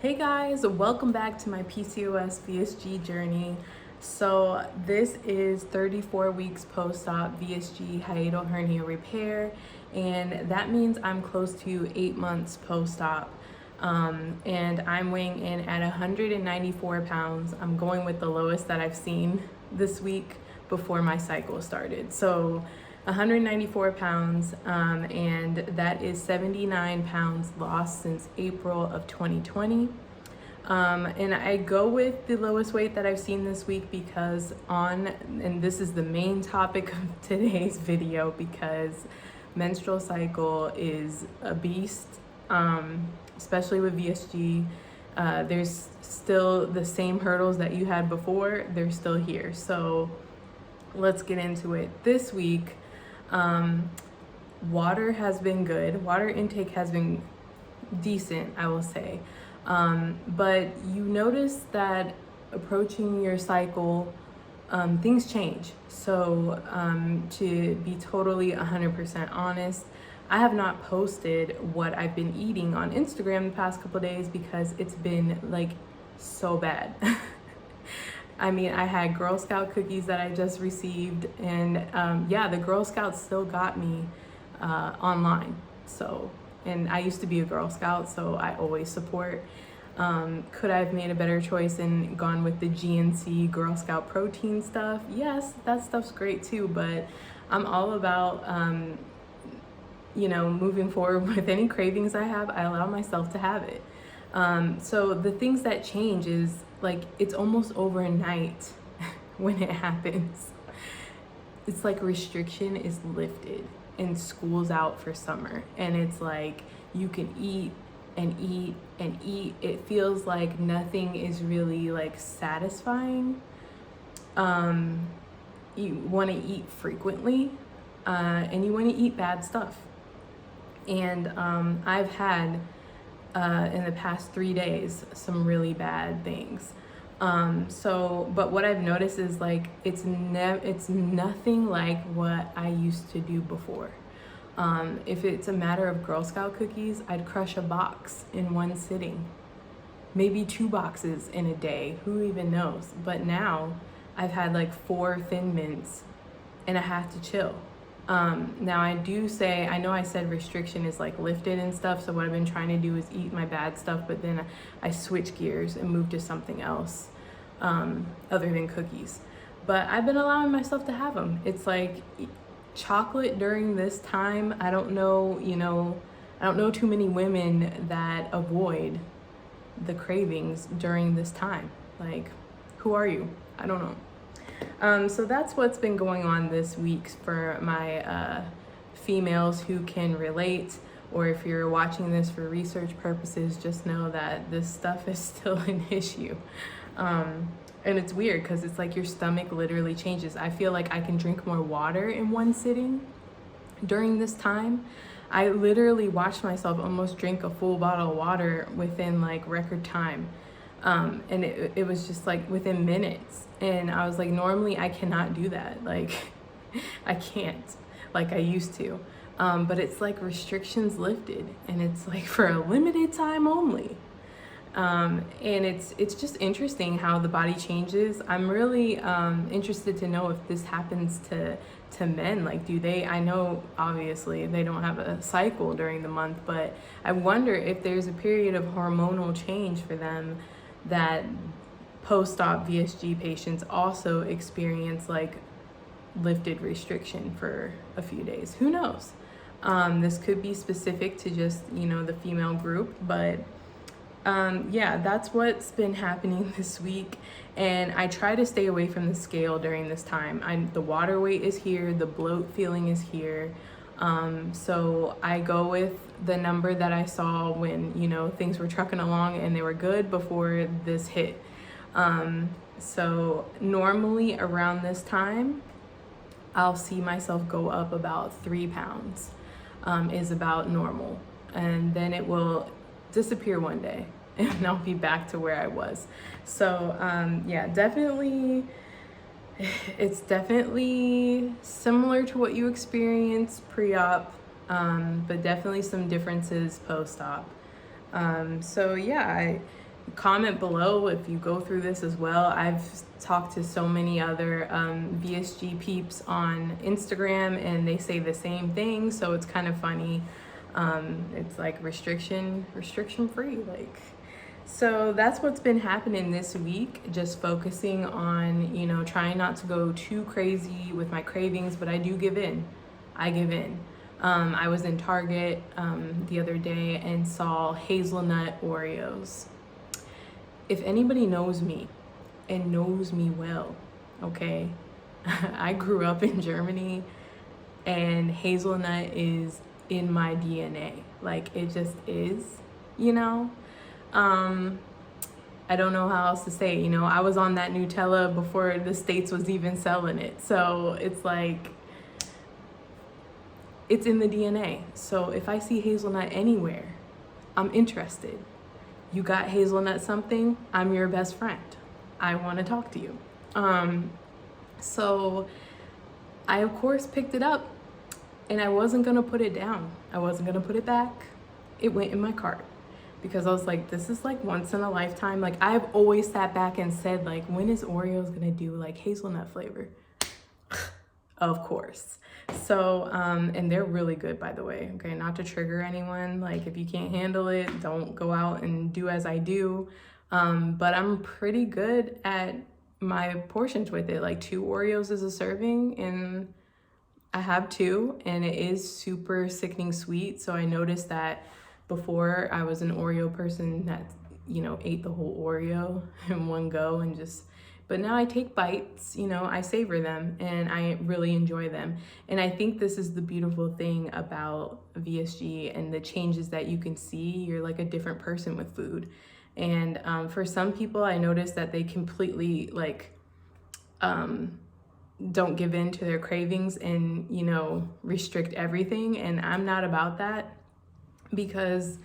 Hey guys, welcome back to my PCOS VSG journey. So this is 34 weeks post-op VSG hiatal hernia repair, and that means I'm close to 8 months post-op. And I'm weighing in at 194 pounds. I'm going with the lowest that I've seen this week before my cycle started. So 194 pounds, and that is 79 pounds lost since April of 2020. And I go with the lowest weight that I've seen this week because and this is the main topic of today's video, because menstrual cycle is a beast, especially with VSG. There's still the same hurdles that you had before, they're still here. So let's get into it. This week, water has been good. Water intake has been decent, I will say. But you notice that approaching your cycle, things change. So to be totally 100% honest, I have not posted what I've been eating on Instagram the past couple of days because it's been like so bad. I mean, I had Girl Scout cookies that I just received, and yeah, the Girl Scouts still got me online. And I used to be a Girl Scout, so I always support. Could I have made a better choice and gone with the GNC Girl Scout protein stuff? Yes, that stuff's great too, but I'm all about, moving forward with any cravings I have, I allow myself to have it. So the things that change is like, it's almost overnight when it happens. It's like restriction is lifted and school's out for summer, and it's like you can eat and eat and eat. It feels like nothing is really like satisfying. You want to eat frequently, and you want to eat bad stuff. And I've had in the past 3 days some really bad things. But what I've noticed is like it's nothing like what I used to do before. If it's a matter of Girl Scout cookies, I'd crush a box in one sitting, maybe 2 boxes in a day, who even knows. But now I've had like 4 Thin Mints and I have to chill. Now I know I said restriction is like lifted and stuff, so what I've been trying to do is eat my bad stuff, but then I switch gears and move to something else, other than cookies. But I've been allowing myself to have them. It's like chocolate during this time. I don't know too many women that avoid the cravings during this time. Like, who are you? I don't know. So that's what's been going on this week for my females who can relate, or if you're watching this for research purposes, just know that this stuff is still an issue. And it's weird because it's like your stomach literally changes. I feel like I can drink more water in one sitting during this time. I literally watched myself almost drink a full bottle of water within like record time. And it was just like within minutes. And I was like, normally I cannot do that. Like, I can't like I used to. But it's like restrictions lifted, and it's like for a limited time only. And it's just interesting how the body changes. I'm really interested to know if this happens to men. Like, I know obviously they don't have a cycle during the month, but I wonder if there's a period of hormonal change for them that post-op VSG patients also experience like lifted restriction for a few days. Who knows? This could be specific to just, the female group, but yeah, that's what's been happening this week. And I try to stay away from the scale during this time. The water weight is here, the bloat feeling is here. So I go with the number that I saw when, things were trucking along and they were good before this hit. So normally around this time, I'll see myself go up about 3 pounds, is about normal. And then it will disappear one day and I'll be back to where I was. So yeah, it's definitely similar to what you experienced pre-op, but definitely some differences post-op. So yeah, comment below if you go through this as well. I've talked to so many other VSG peeps on Instagram, and they say the same thing, so it's kind of funny. It's like restriction free, like. So that's what's been happening this week, just focusing on, you know, trying not to go too crazy with my cravings, but I do give in. I give in. I was in Target the other day and saw hazelnut Oreos. If anybody knows me and knows me well, okay, I grew up in Germany and hazelnut is in my DNA. Like, it just is, you know? I don't know how else to say it. You know, I was on that Nutella before the States was even selling it. So it's like, it's in the DNA. So if I see hazelnut anywhere, I'm interested. You got hazelnut something, I'm your best friend. I want to talk to you. So I, of course, picked it up, and I wasn't going to put it down. I wasn't going to put it back. It went in my cart because I was like, this is like once in a lifetime. Like, I've always sat back and said, like, when is Oreos going to do like hazelnut flavor? Of course. So, and they're really good, by the way. Okay, not to trigger anyone. Like, if you can't handle it, don't go out and do as I do. But I'm pretty good at my portions with it. Like, 2 Oreos is a serving, and I have 2, and it is super sickening sweet. So I noticed that before I was an Oreo person that, you know, ate the whole Oreo in one go and just, but now I take bites, you know, I savor them, and I really enjoy them. And I think this is the beautiful thing about VSG and the changes that you can see. You're like a different person with food. And for some people, I noticed that they completely like don't give in to their cravings and, you know, restrict everything. And I'm not about that, because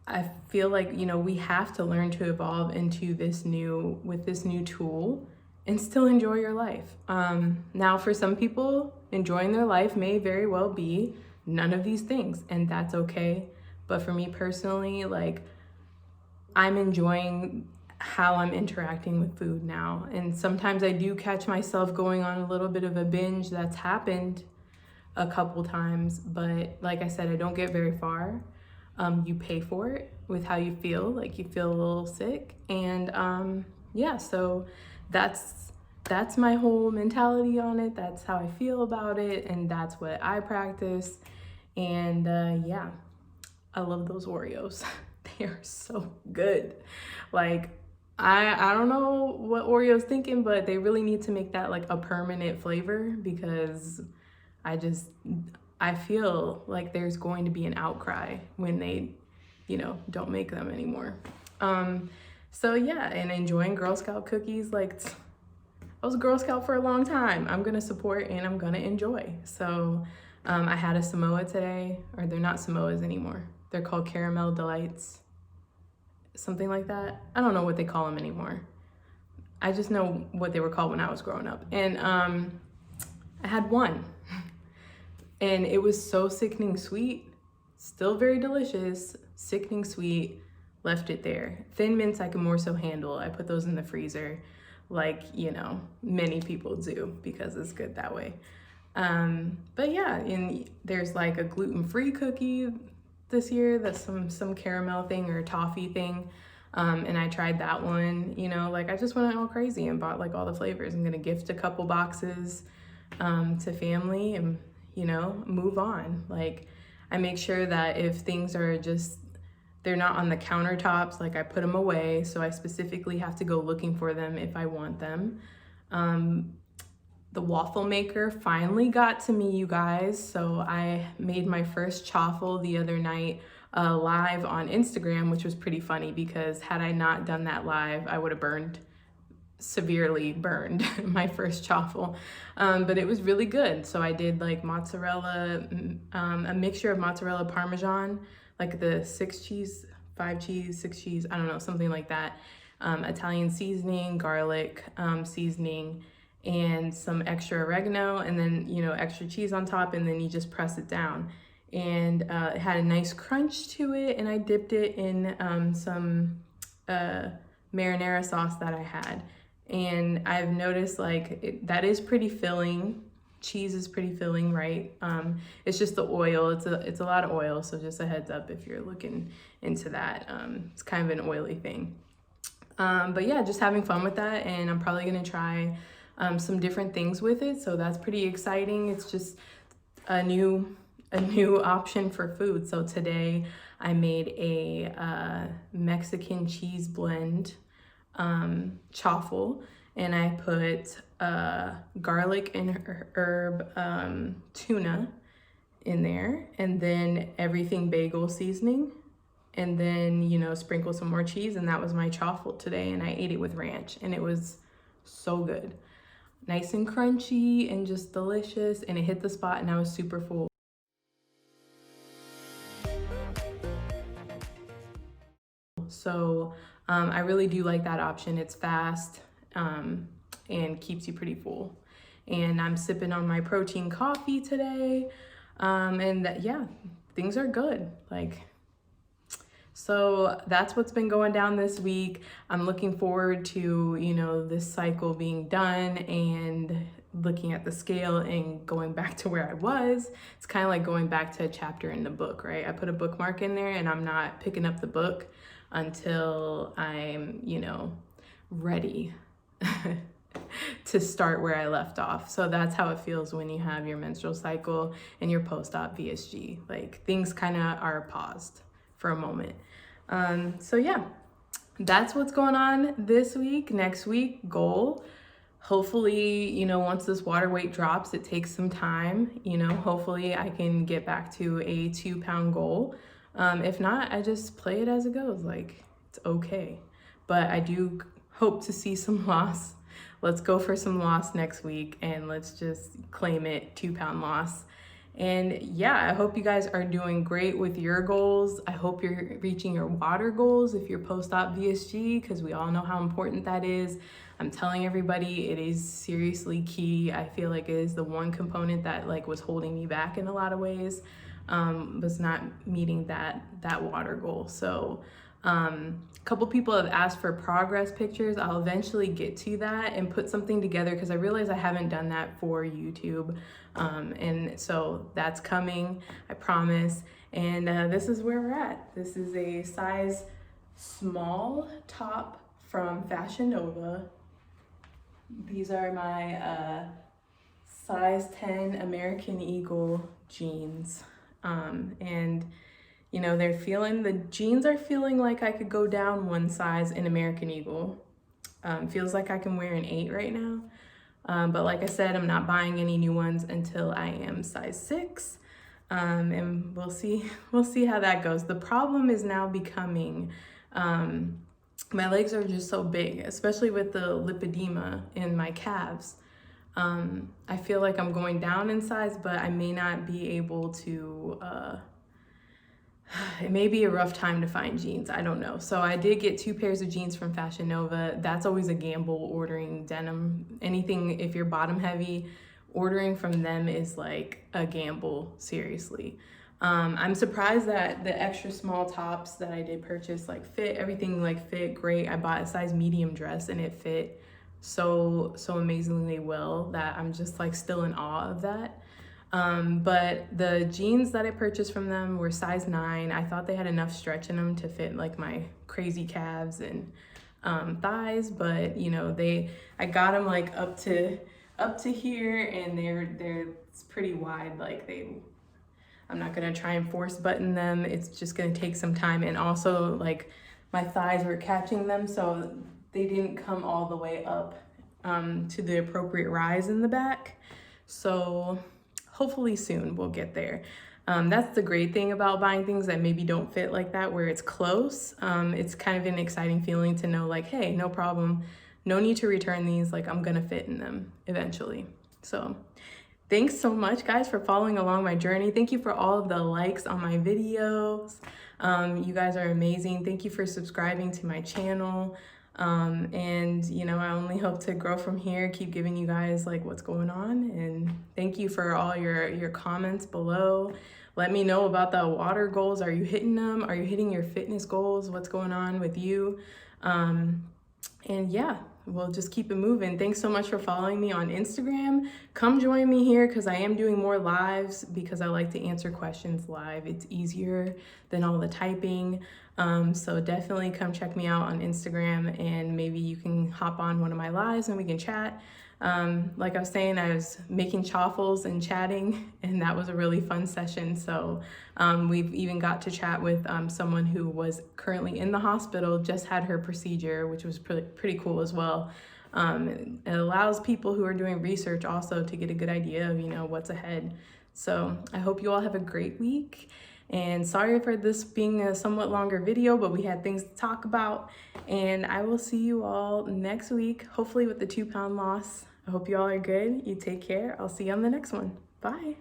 I feel like, you know, we have to learn to evolve into this new tool and still enjoy your life. Now, for some people, enjoying their life may very well be none of these things, and that's okay. But for me personally, like, I'm enjoying how I'm interacting with food now. And sometimes I do catch myself going on a little bit of a binge. That's happened a couple times, but like I said, I don't get very far. You pay for it with how you feel, like you feel a little sick. And yeah, so that's my whole mentality on it. That's how I feel about it, and that's what I practice. And yeah, I love those Oreos. They are so good. Like, I don't know what Oreo's thinking, but they really need to make that like a permanent flavor, because I feel like there's going to be an outcry when they, you know, don't make them anymore. So yeah, and enjoying Girl Scout cookies. Like, I was a Girl Scout for a long time. I'm gonna support and I'm gonna enjoy. So I had a Samoa today, or they're not Samoas anymore. They're called Caramel Delights, something like that. I don't know what they call them anymore. I just know what they were called when I was growing up. And I had one. And it was so sickening sweet, still very delicious, sickening sweet, left it there. Thin Mints I can more so handle. I put those in the freezer like, you know, many people do, because it's good that way. But yeah, and there's like a gluten-free cookie this year that's some caramel thing or toffee thing. And I tried that one, you know, like I just went all crazy and bought like all the flavors. I'm gonna gift a couple boxes to family and, you know, move on. Like, I make sure that if things are just, they're not on the countertops, like I put them away. So I specifically have to go looking for them if I want them. The waffle maker finally got to me, you guys. So I made my first chaffle the other night live on Instagram, which was pretty funny, because had I not done that live, I would have severely burned my first chaffle. But it was really good. So I did like mozzarella, a mixture of mozzarella Parmesan, like the 6 cheese, 5 cheese, 6 cheese, I don't know, something like that. Italian seasoning, garlic seasoning, and some extra oregano, and then, you know, extra cheese on top, and then you just press it down. And it had a nice crunch to it, and I dipped it in some marinara sauce that I had. And I've noticed like that is pretty filling. Cheese is pretty filling, right? It's just the oil. It's a lot of oil, so just a heads up if you're looking into that. It's kind of an oily thing. But yeah, just having fun with that, and I'm probably gonna try some different things with it. So that's pretty exciting. It's just a new option for food. So today I made a Mexican cheese blend chaffle, and I put garlic and herb tuna in there, and then everything bagel seasoning, and then, you know, sprinkle some more cheese, and that was my chaffle today, and I ate it with ranch, and it was so good. Nice and crunchy and just delicious, and it hit the spot, and I was super full. So I really do like that option. It's fast and keeps you pretty full. And I'm sipping on my protein coffee today. Yeah, things are good. So that's what's been going down this week. I'm looking forward to, you know, this cycle being done and looking at the scale and going back to where I was. It's kind of like going back to a chapter in the book, right? I put a bookmark in there and I'm not picking up the book until I'm, you know, ready to start where I left off. So that's how it feels when you have your menstrual cycle and your post-op VSG. Like things kind of are paused for a moment. So yeah, that's what's going on this week. Next week, goal. Hopefully, you know, once this water weight drops, it takes some time, you know, hopefully I can get back to a 2-pound goal. If not, I just play it as it goes. Like, it's okay. But I do hope to see some loss. Let's go for some loss next week, and let's just claim it, 2-pound loss. And yeah, I hope you guys are doing great with your goals. I hope you're reaching your water goals if you're post-op VSG, because we all know how important that is. I'm telling everybody, it is seriously key. I feel like it is the one component that like was holding me back in a lot of ways, was not meeting that water goal. So a couple people have asked for progress pictures. I'll eventually get to that and put something together, because I realize I haven't done that for YouTube. And so that's coming, I promise. And this is where we're at. This is a size small top from Fashion Nova. These are my size 10 American Eagle jeans. And you know, the jeans are feeling like I could go down one size in American Eagle. Feels like I can wear an 8 right now. But like I said, I'm not buying any new ones until I am size 6. And we'll see how that goes. The problem is now becoming, my legs are just so big, especially with the lipedema in my calves. I feel like I'm going down in size, but I may not be able to, it may be a rough time to find jeans. I don't know. So I did get 2 pairs of jeans from Fashion Nova. That's always a gamble, ordering denim. Anything, if you're bottom heavy, ordering from them is like a gamble, seriously. I'm surprised that the extra small tops that I did purchase like fit, everything like fit great. I bought a size medium dress and it fit so amazingly well that I'm just like still in awe of that. But the jeans that I purchased from them were size 9. I thought they had enough stretch in them to fit like my crazy calves and thighs, but you know, I got them like up to here, and it's pretty wide. Like I'm not gonna try and force button them. It's just gonna take some time, and also like my thighs were catching them, so they didn't come all the way up to the appropriate rise in the back. So hopefully soon we'll get there. That's the great thing about buying things that maybe don't fit like that, where it's close. It's kind of an exciting feeling to know like, hey, no problem, no need to return these, like I'm gonna fit in them eventually. So thanks so much guys for following along my journey. Thank you for all of the likes on my videos. You guys are amazing. Thank you for subscribing to my channel. And you know, I only hope to grow from here, keep giving you guys like what's going on, and thank you for all your comments below. Let me know about the water goals. Are you hitting them? Are you hitting your fitness goals? What's going on with you? And yeah, we'll just keep it moving. Thanks so much for following me on Instagram. Come join me here because I am doing more lives because I like to answer questions live. It's easier than all the typing. So definitely come check me out on Instagram, and maybe you can hop on one of my lives and we can chat. Like I was saying, I was making chaffles and chatting, and that was a really fun session. So we've even got to chat with someone who was currently in the hospital, just had her procedure, which was pretty cool as well. It allows people who are doing research also to get a good idea of, what's ahead. So I hope you all have a great week. And sorry for this being a somewhat longer video, but we had things to talk about. And I will see you all next week, hopefully with the 2-pound loss. I hope you all are good. You take care. I'll see you on the next one. Bye.